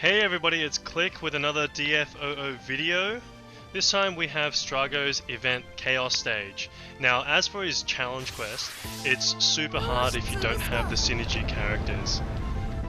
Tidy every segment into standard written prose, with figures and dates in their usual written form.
Hey everybody, it's Click with another DFFOO video. This time we have Strago's Event Chaos stage. Now, as for his challenge quest, it's super hard if you don't have the synergy characters.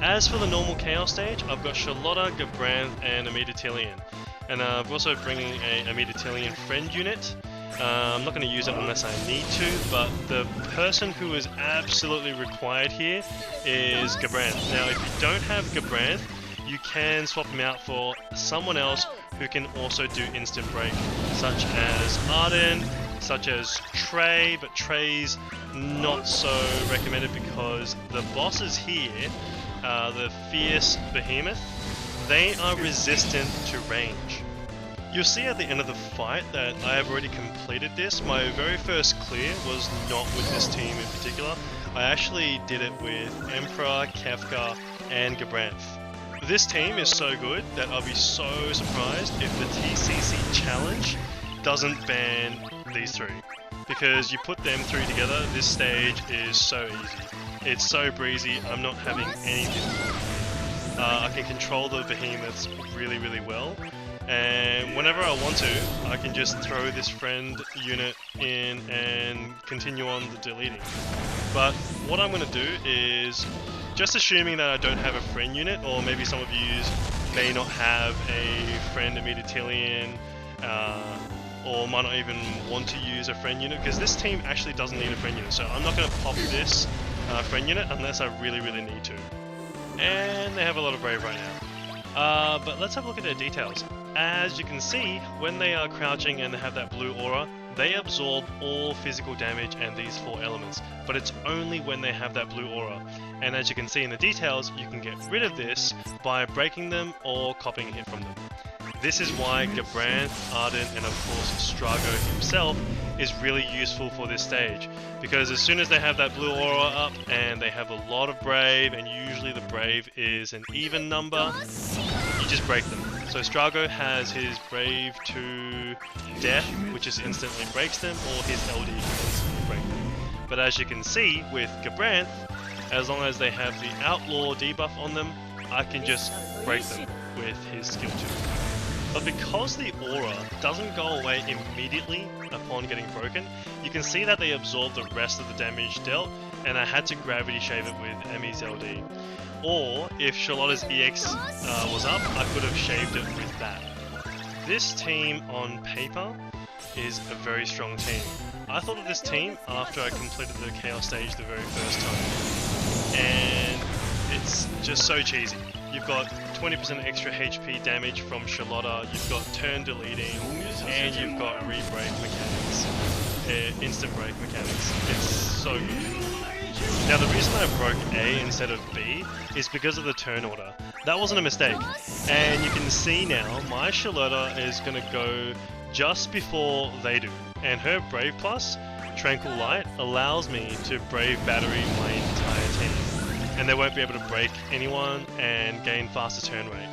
As for the normal Chaos stage, I've got Sherlotta, Gabranth and Amidatelion. And I'm also bringing a Amidatelion friend unit. I'm not going to use it unless I need to, but the person who is absolutely required here is Gabranth. Now, if you don't have Gabranth, you can swap him out for someone else who can also do instant break, such as Ardyn, such as Trey, but Trey's not so recommended because the bosses here, the Fierce Behemoth, they are resistant to range. You'll see at the end of the fight that I have already completed this. My very first clear was not with this team in particular. I actually did it with Emperor, Kefka and Gabranth. This team is so good that I'll be so surprised if the TCC challenge doesn't ban these three. Because you put them three together, this stage is so easy. It's so breezy, I'm not having any difficulty. I can control the behemoths really well. And whenever I want to, I can just throw this friend unit in and continue on the deleting. But what I'm going to do is, just assuming that I don't have a friend unit, or maybe some of you may not have a friend Amidatelion, or might not even want to use a friend unit, because this team actually doesn't need a friend unit, so I'm not going to pop this friend unit unless I really need to. And they have a lot of brave right now. But let's have a look at their details. As you can see, when they are crouching and they have that blue aura, they absorb all physical damage and these 4 elements, but it's only when they have that blue aura. And as you can see in the details, you can get rid of this by breaking them or copying a hit from them. This is why Gabranth, Ardyn and of course Strago himself is really useful for this stage, because as soon as they have that blue aura up and they have a lot of brave, and usually the brave is an even number, you just break them. So Strago has his brave to death, which is instantly breaks them, or his LD can instantly break them. But as you can see with Gabranth, as long as they have the outlaw debuff on them, I can just break them with his skill 2. But because the aura doesn't go away immediately upon getting broken, you can see that they absorb the rest of the damage dealt, and I had to gravity shave it with Emmy's LD. Or, if Sherlotta's EX was up, I could have shaved it with that. This team on paper is a very strong team. I thought of this team after I completed the Chaos stage the very first time. And it's just so cheesy. You've got 20% extra HP damage from Sherlotta, you've got turn deleting, and you've got re-break mechanics. Instant break mechanics. It's so good. Now the reason I broke A instead of B is because of the turn order. That wasn't a mistake. And you can see now, my Sherlotta is going to go just before they do. And her Brave Plus, Tranquil Light, allows me to Brave Battery my entire team. And they won't be able to break anyone and gain faster turn rate.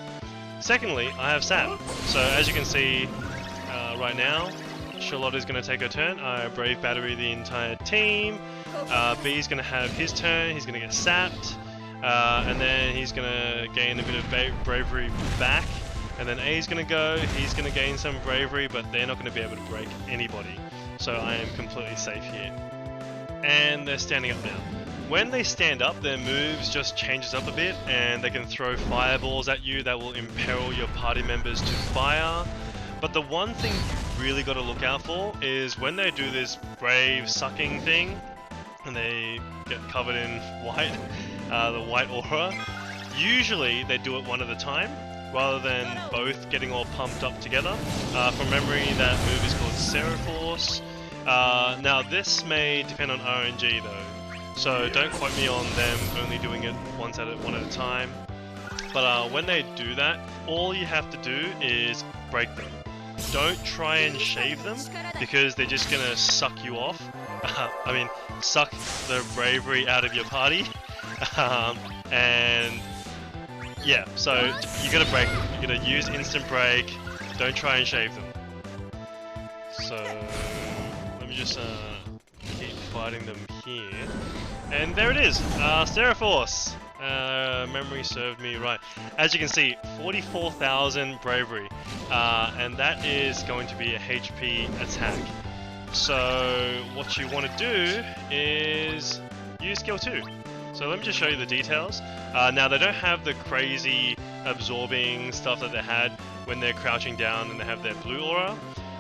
Secondly, I have Sap. So as you can see right now, Sherlotta is going to take her turn. I Brave Battery the entire team. B's going to have his turn, he's going to get sapped, and then he's going to gain a bit of bravery back, and then A's going to go, he's going to gain some bravery, but they're not going to be able to break anybody, so I am completely safe here. And they're standing up now. When they stand up, their moves just changes up a bit, and they can throw fireballs at you that will imperil your party members to fire. But the one thing you really got to look out for is when they do this brave sucking thing, and they get covered in white, the white aura, usually they do it one at a time, rather than both getting all pumped up together. From memory, that move is called Seraphorce. Now this may depend on RNG though, so don't quote me on them only doing it one at a time. But when they do that, all you have to do is break them. Don't try and shave them, because they're just gonna suck you off. I mean, suck the bravery out of your party. And yeah, so you gotta break them. You gotta use instant break. Don't try and shave them. So let me just keep fighting them here. And there it is, Seraphorce. memory served me right. As you can see, 44,000 bravery, and that is going to be a HP attack. So what you want to do is use skill 2. So let me just show you the details. Now they don't have the crazy absorbing stuff that they had when they're crouching down and they have their blue aura.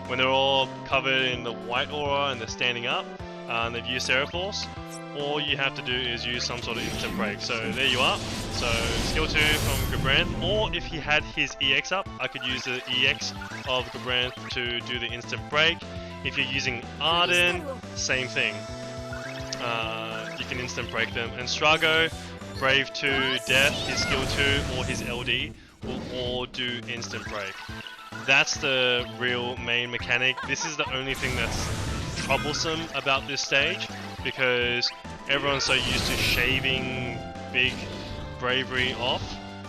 When they're all covered in the white aura and they're standing up, and they've used Force, all you have to do is use some sort of instant break. So there you are. So skill 2 from Gabranth, or if he had his EX up, I could use the EX of Gabranth to do the instant break. If you're using Ardyn, same thing. You can instant break them. And Strago, Brave 2, Death, his skill 2, or his LD will all do instant break. That's the real main mechanic. This is the only thing that's troublesome about this stage, because everyone's so used to shaving big bravery off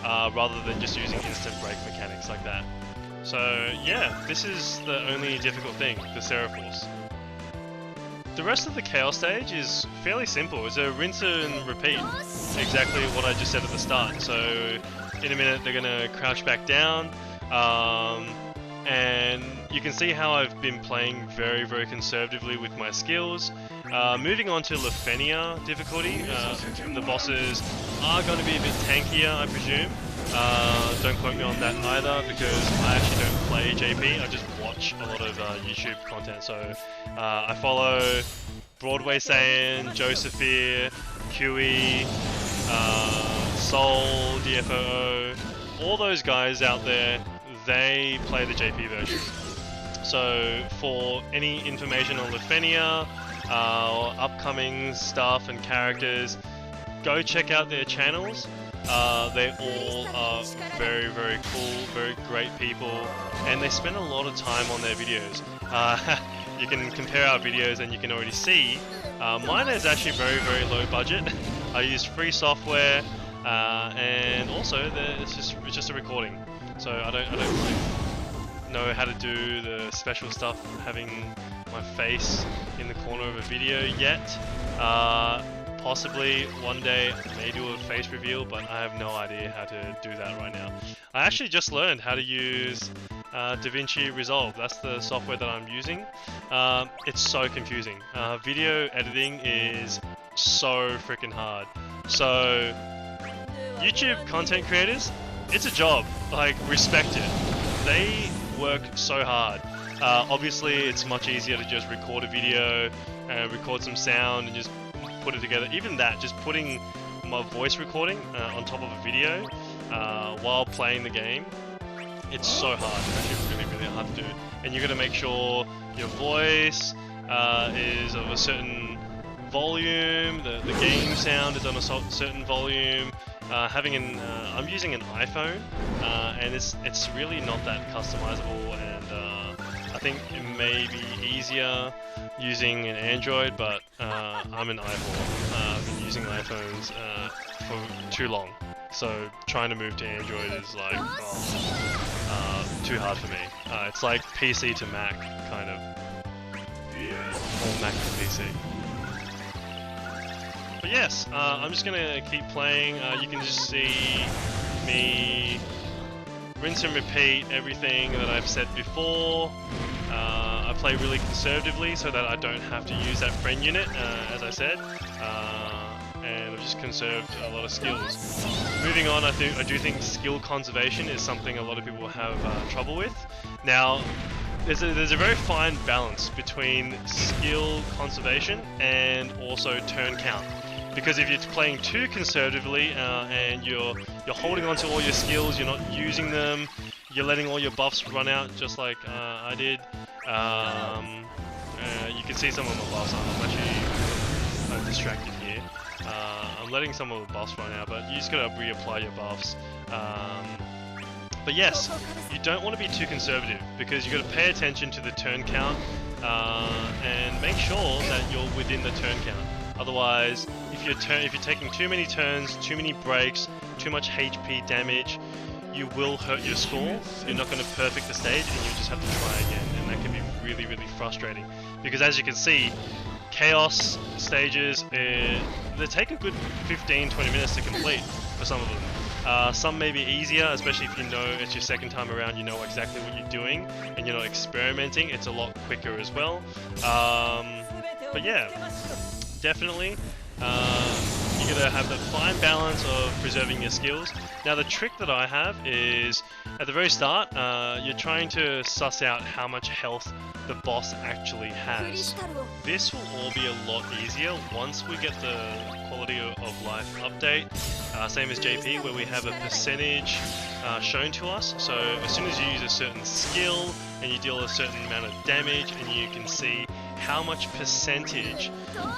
rather than just using instant break mechanics like that. So yeah, this is the only difficult thing, the Force. The rest of the Chaos stage is fairly simple. It's a rinse and repeat, exactly what I just said at the start. So in a minute they're gonna crouch back down, and you can see how I've been playing very, very conservatively with my skills. Moving on to Lefenia difficulty, the bosses are going to be a bit tankier, I presume. Don't quote me on that either, because I actually don't play JP, I just watch a lot of YouTube content. So I follow Broadway Saiyan, Josephir, QE, Soul, DFFOO, all those guys out there, they play the JP version. So for any information on Lefenia, upcoming stuff and characters, go check out their channels. They all are very, very cool, very great people, and they spend a lot of time on their videos. You can compare our videos and you can already see mine is actually very, very low budget. I use free software, and also it's just a recording. So I don't know how to do the special stuff, having my face in the corner of a video yet. Possibly one day I may do a face reveal, but I have no idea how to do that right now. I actually just learned how to use DaVinci Resolve. That's the software that I'm using. It's so confusing. Video editing is so freaking hard. So YouTube content creators, it's a job, like, respect it. They work so hard. Obviously it's much easier to just record a video, record some sound and just put it together. Even that, just putting my voice recording on top of a video while playing the game, it's so hard. It's actually really, really hard to do. And you're gonna make sure your voice is of a certain volume, the game sound is on a certain volume. I'm using an iPhone, and it's really not that customizable, and I think it may be easier using an Android, but I'm an iPhone. I've been using iPhones for too long, so trying to move to Android is like too hard for me. It's like PC to Mac, kind of, or Mac to PC. But yes, I'm just gonna keep playing. You can just see me rinse and repeat everything that I've said before. I play really conservatively so that I don't have to use that friend unit, as I said, and I've just conserved a lot of skills. Moving on, I do think skill conservation is something a lot of people have trouble with. Now, there's a very fine balance between skill conservation and also turn count. Because if you're playing too conservatively and you're holding on to all your skills, you're not using them, you're letting all your buffs run out, just like I did. You can see some of my buffs. I'm actually distracted here. I'm letting some of the buffs run out, but you just gotta reapply your buffs. But yes, you don't want to be too conservative, because you got to pay attention to the turn count and make sure that you're within the turn count. Otherwise, if you're taking too many turns, too many breaks, too much HP damage, you will hurt your score. You're not going to perfect the stage, and you just have to try again, and that can be really, really frustrating. Because as you can see, Chaos stages, they take a good 15-20 minutes to complete. for some of them. Some may be easier, especially if you know it's your second time around, you know exactly what you're doing, and you're not experimenting. It's a lot quicker as well. But yeah, definitely. You gotta have the fine balance of preserving your skills. Now the trick that I have is, at the very start, you're trying to suss out how much health the boss actually has. This will all be a lot easier once we get the quality of life update, same as JP, where we have a percentage shown to us. So as soon as you use a certain skill and you deal a certain amount of damage, and you can see how much percentage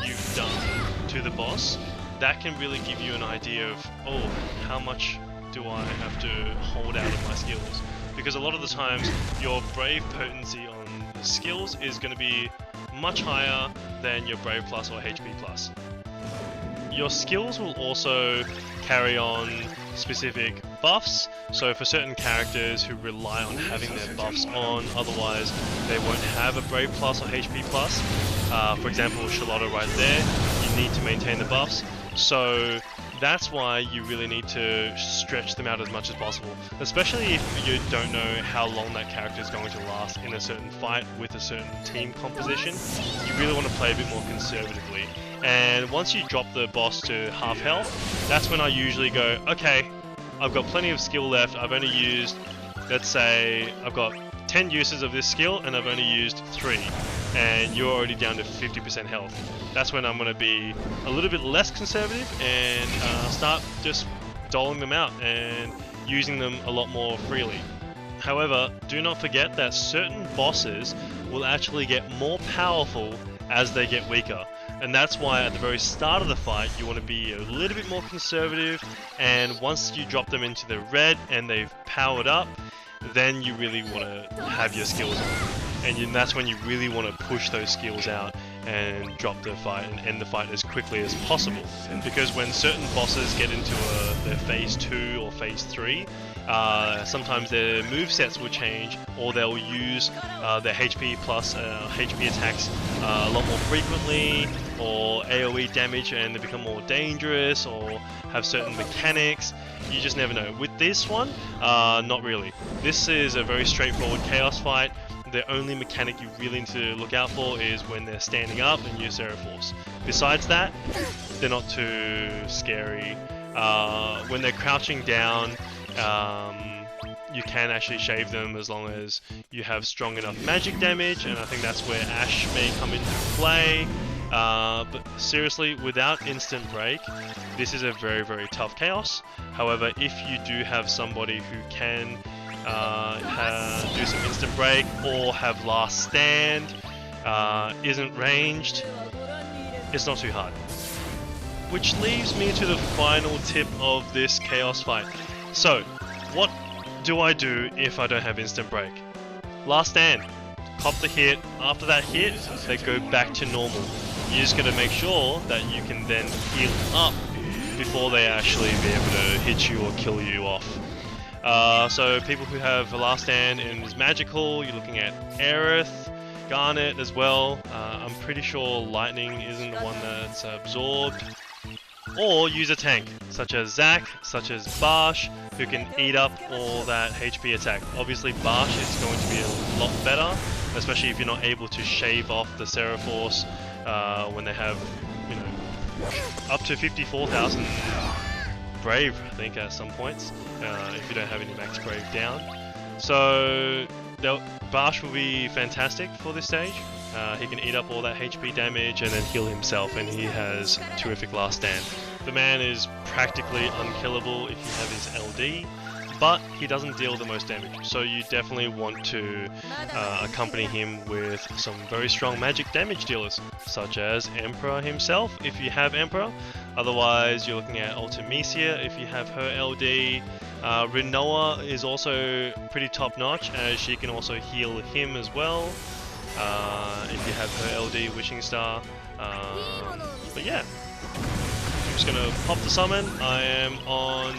you've done to the boss, that can really give you an idea of, oh, how much do I have to hold out of my skills? Because a lot of the times your brave potency on skills is going to be much higher than your brave plus or HP plus. Your skills will also carry on specific buffs, so for certain characters who rely on having their buffs on, otherwise they won't have a brave plus or HP plus. For example, Sherlotta right there, you need to maintain the buffs, so that's why you really need to stretch them out as much as possible, especially if you don't know how long that character is going to last in a certain fight with a certain team composition. You really want to play a bit more conservatively. And once you drop the boss to half health, that's when I usually go, okay, I've got plenty of skill left, I've only used, let's say, I've got 10 uses of this skill and I've only used 3, and you're already down to 50% health. That's when I'm going to be a little bit less conservative and start just doling them out and using them a lot more freely. However, do not forget that certain bosses will actually get more powerful as they get weaker. And that's why at the very start of the fight you want to be a little bit more conservative, and once you drop them into the red and they've powered up, then you really want to have your skills on. And that's when you really want to push those skills out and drop the fight and end the fight as quickly as possible. Because when certain bosses get into their phase 2 or phase 3, sometimes their movesets will change, or they'll use their HP plus HP attacks a lot more frequently, or AoE damage and they become more dangerous, or have certain mechanics. You just never know. With this one, not really. This is a very straightforward chaos fight. The only mechanic you really need to look out for is when they're standing up and use Seraphos. Besides that, they're not too scary. When they're crouching down, you can actually shave them as long as you have strong enough magic damage, and I think that's where Ashe may come into play. But seriously, without instant break, this is a very, very tough chaos. However, if you do have somebody who can do some instant break or have last stand, isn't ranged, it's not too hard. Which leaves me to the final tip of this chaos fight. So, what do I do if I don't have instant break? Last stand, cop the hit. After that hit, they go back to normal. You just gotta make sure that you can then heal up before they actually be able to hit you or kill you off. So people who have a last stand and is magical, you're looking at Aerith, Garnet as well. I'm pretty sure Lightning isn't the one that's absorbed. Or use a tank, such as Zac, such as Basch, who can eat up all that HP attack. Obviously Basch is going to be a lot better, especially if you're not able to shave off the Seraphos when they have, you know, up to 54,000 Brave, I think, at some points, if you don't have any max Brave down. So Basch will be fantastic for this stage. He can eat up all that HP damage and then heal himself, and he has terrific last stand. The man is practically unkillable if you have his LD, but he doesn't deal the most damage, so you definitely want to accompany him with some very strong magic damage dealers, such as Emperor himself if you have Emperor. Otherwise you're looking at Ultimisia if you have her LD. Rinoa is also pretty top notch, as she can also heal him as well if you have her LD Wishing Star. But yeah, I'm just gonna pop the summon. I am on,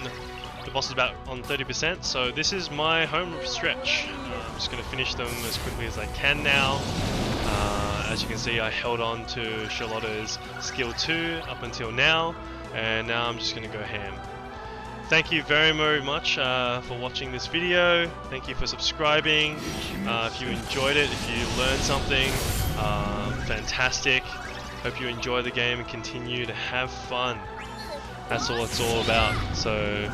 the boss is about on 30%, so this is my home stretch. I'm just gonna finish them as quickly as I can now. As you can see, I held on to Sherlotta's skill 2 up until now, and now I'm just gonna go ham. thank you very, very much for watching this video. Thank you for subscribing. If you enjoyed it, if you learned something, fantastic. Hope you enjoy the game and continue to have fun. That's all it's all about. So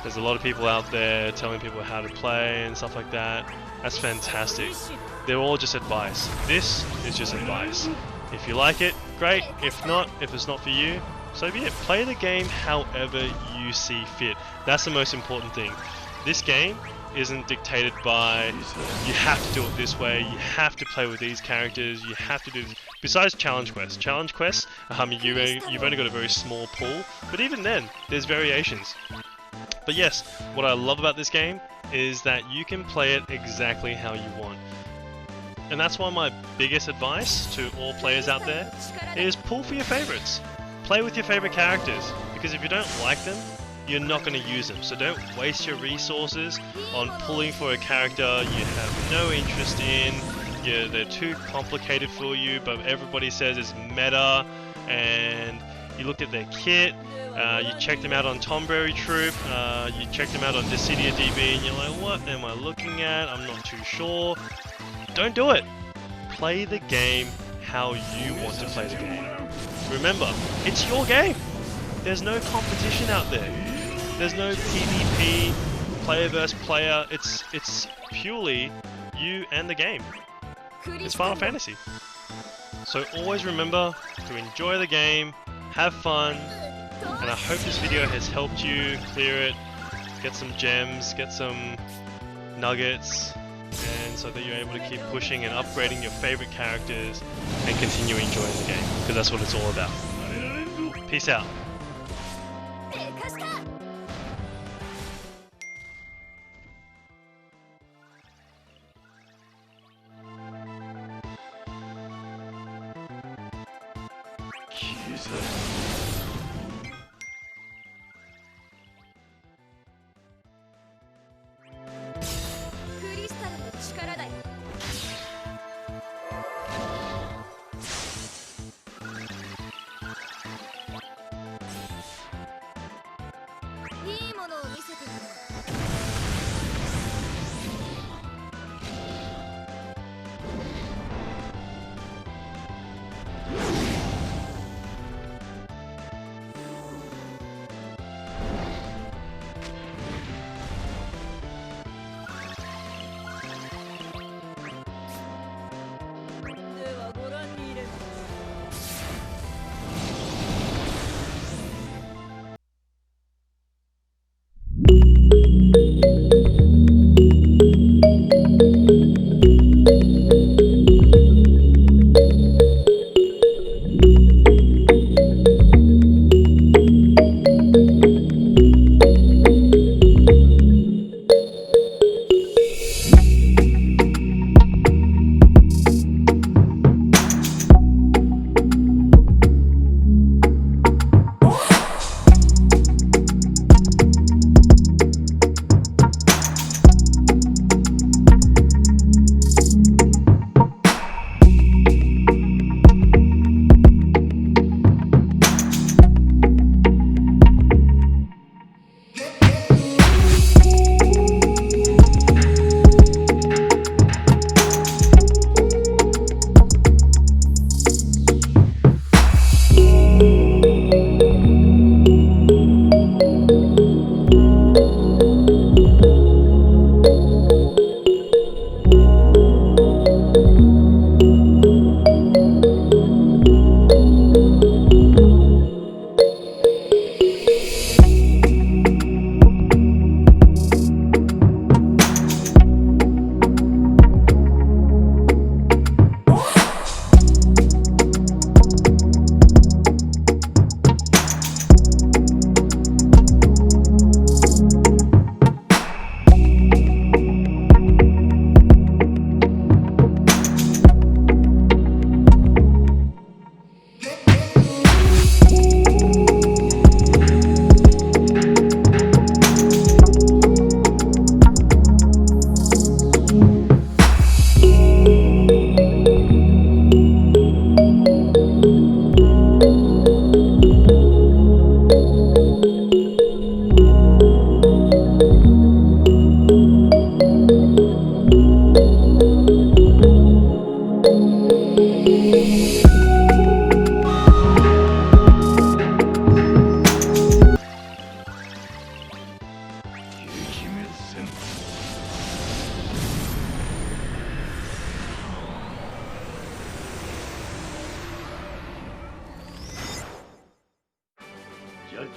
there's a lot of people out there telling people how to play and stuff like that. That's fantastic. They're all just advice. This is just advice. If you like it, great. If not, if it's not for you, so be it. Play the game however you see fit. That's the most important thing. This game isn't dictated by you have to do it this way, you have to play with these characters, you have to do this. Besides challenge quests. Challenge quests, you've only got a very small pool, but even then, there's variations. But yes, what I love about this game is that you can play it exactly how you want. And that's why my biggest advice to all players out there is pull for your favorites. Play with your favorite characters, because if you don't like them, you're not going to use them. So don't waste your resources on pulling for a character you have no interest in. They're too complicated for you, but everybody says it's meta, and you looked at their kit, you checked them out on Tomberry Troop, you checked them out on Dissidia DB, and you're like, what am I looking at? I'm not too sure. Don't do it. Play the game how you want to play the game. Remember, it's your game. There's no competition out there. There's no PvP, player versus player. It's purely you and the game. It's Final Fantasy. So always remember to enjoy the game, have fun, and I hope this video has helped you clear it, get some gems, get some nuggets, and so that you're able to keep pushing and upgrading your favorite characters and continue enjoying the game, because that's what it's all about. Peace out.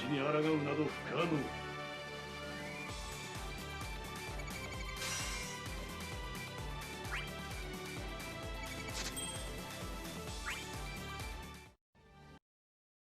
に抗うなど不可能。